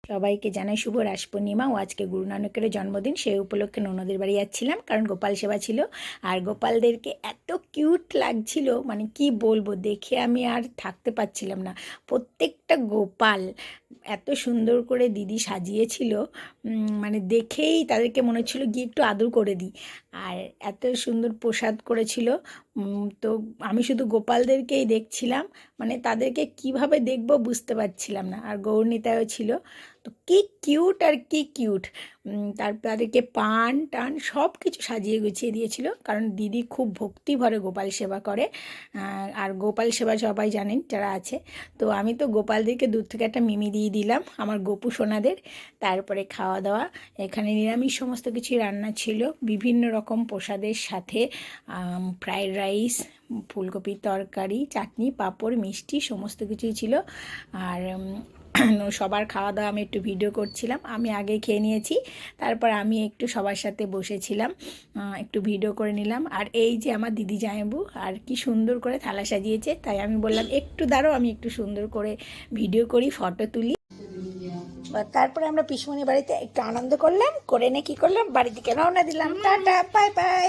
সবাইকে জানাই শুভ রাস পূর্ণিমা ও আজকে গুরু নানকের জন্মদিন। সেই উপলক্ষে ননদের বাড়ি যাচ্ছিলাম, কারণ গোপাল সেবা ছিল। আর গোপালদেরকে এত কিউট লাগছিল, মানে কি বলবো, দেখে আমি আর থাকতে পারছিলাম না। প্রত্যেকটা গোপাল এত সুন্দর করে দিদি সাজিয়েছিল, মানে দেখেই তাদেরকে মনে হচ্ছিল গিয়ে একটু আদর করে দিই। আর এত সুন্দর প্রসাদ করেছিল। তো আমি শুধু গোপালদেরকেই দেখছিলাম, মানে তাদেরকে কিভাবে দেখবো বুঝতে পারছিলাম না। আর গৌরনীতাও ছিল। তো কি কিউট আর কি কিউট! তারপর তাদেরকে পান টান সব কিছু সাজিয়ে গুছিয়ে দিয়েছিল, কারণ দিদি খুব ভক্তি ভরে গোপাল সেবা করে। আর গোপাল সেবা সবাই জানেন যারা আছে। তো আমি তো গোপালদেরকে দূর থেকে একটা মিমি দিয়ে দিলাম আমার গোপু সোনাদের। তারপরে খাওয়া দাওয়া, এখানে নিরামিষ সমস্ত কিছুই রান্না ছিল, বিভিন্ন রকম প্রসাদের সাথে ফ্রায়েড রাইস, ফুলকপির তরকারি, চাটনি, পাঁপড়, মিষ্টি সমস্ত কিছুই ছিল। আর সবার খাওয়া দাওয়া আমি একটু ভিডিও করছিলাম। আমি আগে খেয়ে নিয়েছি, তারপর আমি একটু সবার সাথে বসেছিলাম, একটু ভিডিও করে নিলাম। আর এই যে আমার দিদি জামাইবু, আর কি সুন্দর করে থালা সাজিয়েছে, তাই আমি বললাম একটু দাঁড়াও, আমি একটু সুন্দর করে ভিডিও করি, ফটো তুলি। তারপরে আমরা পিসমণি বাড়িতে একটু আনন্দ করলাম, করে নে কি করলাম, বাড়ি থেকে রওনা দিলাম। Tata, bye bye.